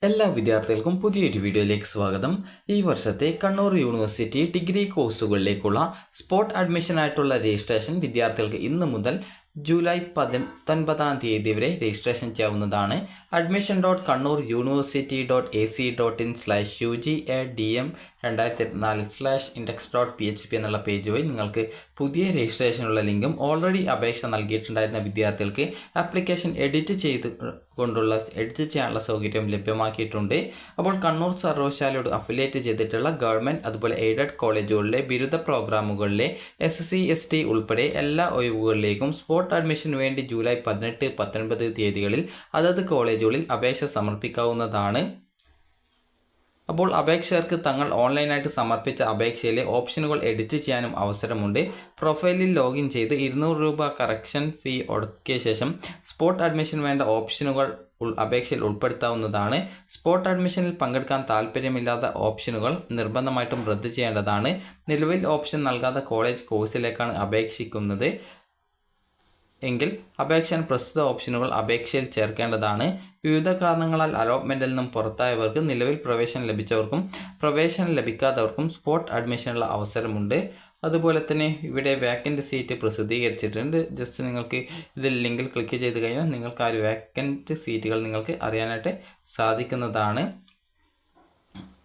എല്ലാ വിദ്യാർത്ഥികൾക്കും പുതിയൊരു വീഡിയോയിലേക്ക് സ്വാഗതം. ഈ വർഷത്തെ കണ്ണൂർ യൂണിവേഴ്സിറ്റി ഡിഗ്രി കോഴ്സുകളിലേക്കുള്ള സ്പോട്ട് അഡ്മിഷനായിട്ടുള്ള രജിസ്ട്രേഷൻ വിദ്യാർത്ഥികൾക്ക് ഇന്ന് മുതൽ ജൂലൈ 19 വരെ രജിസ്ട്രേഷൻ ചെയ്യാവുന്നതാണ്. admission.kannur.ac.in/UGADM2024/index.php എന്നുള്ള പേജ് വഴി നിങ്ങൾക്ക് പുതിയ രജിസ്ട്രേഷനുള്ള ലിങ്കും ഓൾറെഡി അപേക്ഷ നൽകിയിട്ടുണ്ടായിരുന്ന വിദ്യാർത്ഥികൾക്ക് ആപ്ലിക്കേഷൻ എഡിറ്റ് ചെയ്യാനുള്ള സൗകര്യം ലഭ്യമാക്കിയിട്ടുണ്ട്. അപ്പോൾ കണ്ണൂർ സർവകലാശാലയോട് അഫിലിയേറ്റ് ചെയ്തിട്ടുള്ള ഗവൺമെൻറ് അതുപോലെ എയ്ഡഡ് കോളേജുകളിലെ ബിരുദ പ്രോഗ്രാമുകളിലെ SC ST ഉൾപ്പെടെ എല്ലാ ഒഴിവുകളിലേക്കും സ്പോട്ട് അഡ്മിഷന് വേണ്ടി ജൂലൈ 18, 19 തീയതികളിൽ അതത് കോളേജുകളിൽ അപേക്ഷ സമർപ്പിക്കാവുന്നതാണ്. അപ്പോൾ അപേക്ഷകർക്ക് തങ്ങൾ ഓൺലൈനായിട്ട് സമർപ്പിച്ച അപേക്ഷയിലെ ഓപ്ഷനുകൾ എഡിറ്റ് ചെയ്യാനും അവസരമുണ്ട്. പ്രൊഫൈലിൽ ലോഗിൻ ചെയ്ത് 200 രൂപ കറക്ഷൻ ഫീ ഒടുക്കിയ ശേഷം സ്പോട്ട് അഡ്മിഷൻ വേണ്ട ഓപ്ഷനുകൾ അപേക്ഷയിൽ ഉൾപ്പെടുത്താവുന്നതാണ്. സ്പോട്ട് അഡ്മിഷനിൽ പങ്കെടുക്കാൻ താല്പര്യമില്ലാത്ത ഓപ്ഷനുകൾ നിർബന്ധമായിട്ടും റദ്ദ് ചെയ്യേണ്ടതാണ്. നിലവിൽ ഓപ്ഷൻ നൽകാത്ത കോളേജ് കോഴ്സിലേക്കാണ് അപേക്ഷിക്കുന്നത് എങ്കിൽ അപേക്ഷകൻ പ്രസ്തുത ഓപ്ഷനുകൾ അപേക്ഷയിൽ ചേർക്കേണ്ടതാണ്. വിവിധ കാരണങ്ങളാൽ അലോട്ട്മെൻറ്റിൽ നിന്നും പുറത്തായവർക്ക് നിലവിൽ പ്രവേശനം ലഭിച്ചവർക്കും പ്രവേശനം ലഭിക്കാത്തവർക്കും സ്പോട്ട് അഡ്മിഷനുള്ള അവസരമുണ്ട്. അതുപോലെ തന്നെ ഇവിടെ വേക്കൻറ്റ് സീറ്റ് പ്രസിദ്ധീകരിച്ചിട്ടുണ്ട്. ജസ്റ്റ് നിങ്ങൾക്ക് ഇതിൽ ലിങ്കിൽ ക്ലിക്ക് ചെയ്ത് കഴിഞ്ഞാൽ നിങ്ങൾക്ക് ആ ഒരു വേക്കൻറ്റ് സീറ്റുകൾ നിങ്ങൾക്ക് അറിയാനായിട്ട് സാധിക്കുന്നതാണ്.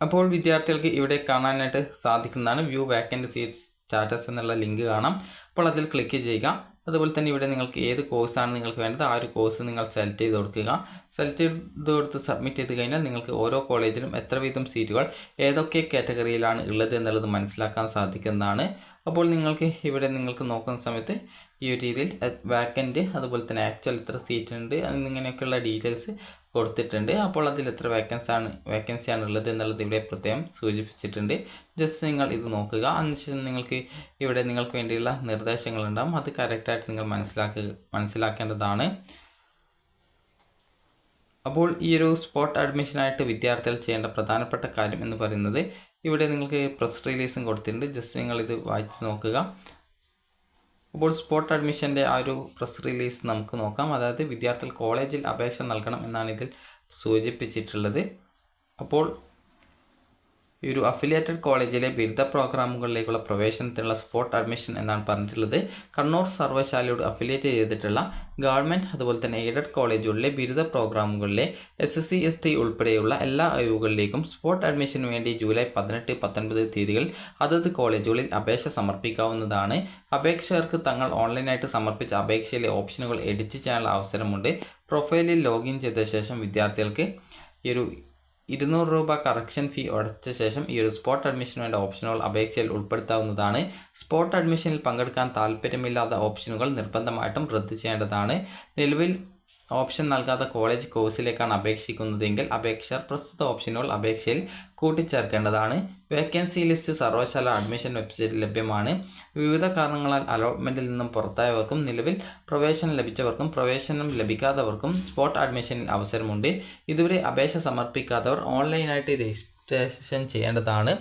അപ്പോൾ വിദ്യാർത്ഥികൾക്ക് ഇവിടെ കാണാനായിട്ട് സാധിക്കുന്നതാണ് വ്യൂ വേക്കൻറ്റ് സീറ്റ് സ്റ്റാറ്റസ് എന്നുള്ള ലിങ്ക് കാണാം. അപ്പോൾ അതിൽ ക്ലിക്ക് ചെയ്യുക. അതുപോലെ തന്നെ ഇവിടെ നിങ്ങൾക്ക് ഏത് കോഴ്സാണ് നിങ്ങൾക്ക് വേണ്ടത് ആ ഒരു കോഴ്സ് നിങ്ങൾ സെലക്ട് ചെയ്ത് കൊടുക്കുക. സെലക്ട് ചെയ്ത് കൊടുത്ത് സബ്മിറ്റ് ചെയ്ത് കഴിഞ്ഞാൽ നിങ്ങൾക്ക് ഓരോ കോളേജിലും എത്ര വീതം സീറ്റുകൾ ഏതൊക്കെ കാറ്റഗറിയിലാണ് ഉള്ളത് എന്നുള്ളത് മനസ്സിലാക്കാൻ സാധിക്കുന്നതാണ്. അപ്പോൾ നിങ്ങൾക്ക് നോക്കുന്ന സമയത്ത് ഈ ഒരു രീതിയിൽ വാക്കൻറ്റ് അതുപോലെ തന്നെ ആക്ച്വൽ എത്ര സീറ്റ് ഉണ്ട് എന്നിങ്ങനെയൊക്കെയുള്ള ഡീറ്റെയിൽസ് കൊടുത്തിട്ടുണ്ട്. അപ്പോൾ അതിൽ എത്ര വേക്കൻസിയാണ് ഉള്ളത് എന്നുള്ളത് ഇവിടെ പ്രത്യേകം സൂചിപ്പിച്ചിട്ടുണ്ട്. ജസ്റ്റ് നിങ്ങൾ ഇത് നോക്കുക. അതിനുശേഷം നിങ്ങൾക്ക് വേണ്ടിയുള്ള നിർദ്ദേശങ്ങളുണ്ടാകും. അത് കറക്റ്റായിട്ട് നിങ്ങൾ മനസ്സിലാക്കേണ്ടതാണ്. അപ്പോൾ ഈ ഒരു സ്പോട്ട് അഡ്മിഷനായിട്ട് വിദ്യാർത്ഥികൾ ചെയ്യേണ്ട പ്രധാനപ്പെട്ട കാര്യം എന്ന് പറയുന്നത് ഇവിടെ നിങ്ങൾക്ക് പ്രസ് റിലീസും കൊടുത്തിട്ടുണ്ട്. ജസ്റ്റ് നിങ്ങളിത് വായിച്ച് നോക്കുക. അപ്പോൾ സ്പോട്ട് അഡ്മിഷൻ്റെ ആ ഒരു പ്രസ് റിലീസ് നമുക്ക് നോക്കാം. അതായത് വിദ്യാർത്ഥികൾ കോളേജിൽ അപേക്ഷ നൽകണം എന്നാണ് ഇതിൽ സൂചിപ്പിച്ചിട്ടുള്ളത്. അപ്പോൾ ഈ ഒരു അഫിലിയേറ്റഡ് കോളേജിലെ ബിരുദ പ്രോഗ്രാമുകളിലേക്കുള്ള പ്രവേശനത്തിനുള്ള സ്പോട്ട് അഡ്മിഷൻ എന്നാണ് പറഞ്ഞിട്ടുള്ളത്. കണ്ണൂർ സർവകലാശാലയോട് അഫിലിയേറ്റ് ചെയ്തിട്ടുള്ള ഗവൺമെൻറ് അതുപോലെ തന്നെ എയ്ഡഡ് കോളേജുകളിലെ ബിരുദ പ്രോഗ്രാമുകളിലെ SC ST ഉൾപ്പെടെയുള്ള എല്ലാ ഒഴിവുകളിലേക്കും സ്പോട്ട് അഡ്മിഷന് വേണ്ടി ജൂലൈ 18, 19 തീയതികളിൽ അതത് കോളേജുകളിൽ അപേക്ഷ സമർപ്പിക്കാവുന്നതാണ്. അപേക്ഷകർക്ക് തങ്ങൾ ഓൺലൈനായിട്ട് സമർപ്പിച്ച അപേക്ഷയിലെ ഓപ്ഷനുകൾ എഡിറ്റ് ചെയ്യാനുള്ള അവസരമുണ്ട്. പ്രൊഫൈലിൽ ലോഗിൻ ചെയ്ത ശേഷം വിദ്യാർത്ഥികൾക്ക് ഈ ഒരു 200 രൂപ കറക്ഷൻ ഫീ അടച്ച ശേഷം ഈ ഒരു സ്പോട്ട് അഡ്മിഷന് വേണ്ട ഓപ്ഷനുകൾ അപേക്ഷയിൽ ഉൾപ്പെടുത്താവുന്നതാണ്. സ്പോട്ട് അഡ്മിഷനിൽ പങ്കെടുക്കാൻ താല്പര്യമില്ലാത്ത ഓപ്ഷനുകൾ നിർബന്ധമായിട്ടും റദ്ദ് ചെയ്യേണ്ടതാണ്. നിലവിൽ ഓപ്ഷൻ നൽകാത്ത കോളേജ് കോഴ്സിലേക്കാണ് അപേക്ഷിക്കുന്നതെങ്കിൽ അപേക്ഷകർ പ്രസ്തുത ഓപ്ഷനുകൾ അപേക്ഷയിൽ കൂട്ടിച്ചേർക്കേണ്ടതാണ്. വേക്കൻസി ലിസ്റ്റ് സർവകലാശാല അഡ്മിഷൻ വെബ്സൈറ്റിൽ ലഭ്യമാണ്. വിവിധ കാരണങ്ങളാൽ അലോട്ട്മെൻറ്റിൽ നിന്നും പുറത്തായവർക്കും നിലവിൽ പ്രവേശനം ലഭിച്ചവർക്കും പ്രവേശനം ലഭിക്കാത്തവർക്കും സ്പോട്ട് അഡ്മിഷനിൽ അവസരമുണ്ട്. ഇതുവരെ അപേക്ഷ സമർപ്പിക്കാത്തവർ ഓൺലൈനായിട്ട് രജിസ്ട്രേഷൻ ചെയ്യേണ്ടതാണ്.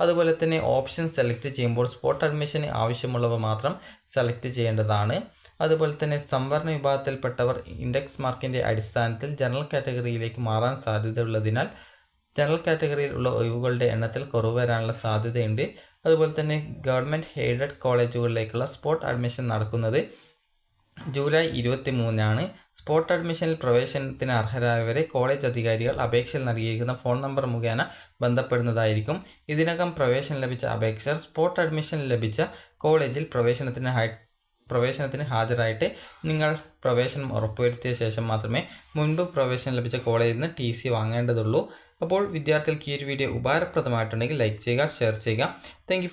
അതുപോലെ തന്നെ ഓപ്ഷൻ സെലക്ട് ചെയ്യുമ്പോൾ സ്പോട്ട് അഡ്മിഷന് ആവശ്യമുള്ളവ മാത്രം സെലക്ട് ചെയ്യേണ്ടതാണ്. അതുപോലെ തന്നെ സംവരണ വിഭാഗത്തിൽപ്പെട്ടവർ ഇൻഡെക്സ് മാർക്കിൻ്റെ അടിസ്ഥാനത്തിൽ ജനറൽ കാറ്റഗറിയിലേക്ക് മാറാൻ സാധ്യതയുള്ളതിനാൽ ജനറൽ കാറ്റഗറിയിൽ ഉള്ള ഒഴിവുകളുടെ എണ്ണത്തിൽ കുറവ് വരാനുള്ള സാധ്യതയുണ്ട്. അതുപോലെ തന്നെ ഗവൺമെൻറ് എയ്ഡഡ് കോളേജുകളിലേക്കുള്ള സ്പോട്ട് അഡ്മിഷൻ നടക്കുന്നത് ജൂലൈ 23 സ്പോട്ട് അഡ്മിഷനിൽ പ്രവേശനത്തിന് അർഹരായവരെ കോളേജ് അധികാരികൾ അപേക്ഷയിൽ നൽകിയിരിക്കുന്ന ഫോൺ നമ്പർ മുഖേന ബന്ധപ്പെടുന്നതായിരിക്കും. ഇതിനകം പ്രവേശനം ലഭിച്ച അപേക്ഷകർ സ്പോട്ട് അഡ്മിഷൻ ലഭിച്ച കോളേജിൽ പ്രവേശനത്തിന് ഹാജരായിട്ട് നിങ്ങൾ പ്രവേശനം ഉറപ്പുവരുത്തിയ ശേഷം മാത്രമേ മുൻപ് പ്രവേശനം ലഭിച്ച കോളേജിൽ നിന്ന് TC വാങ്ങേണ്ടതുള്ളൂ. അപ്പോൾ വിദ്യാർത്ഥികൾക്ക് ഈ ഒരു വീഡിയോ ഉപകാരപ്രദമായിട്ടുണ്ടെങ്കിൽ ലൈക്ക് ചെയ്യുക, ഷെയർ ചെയ്യുക. Thank you.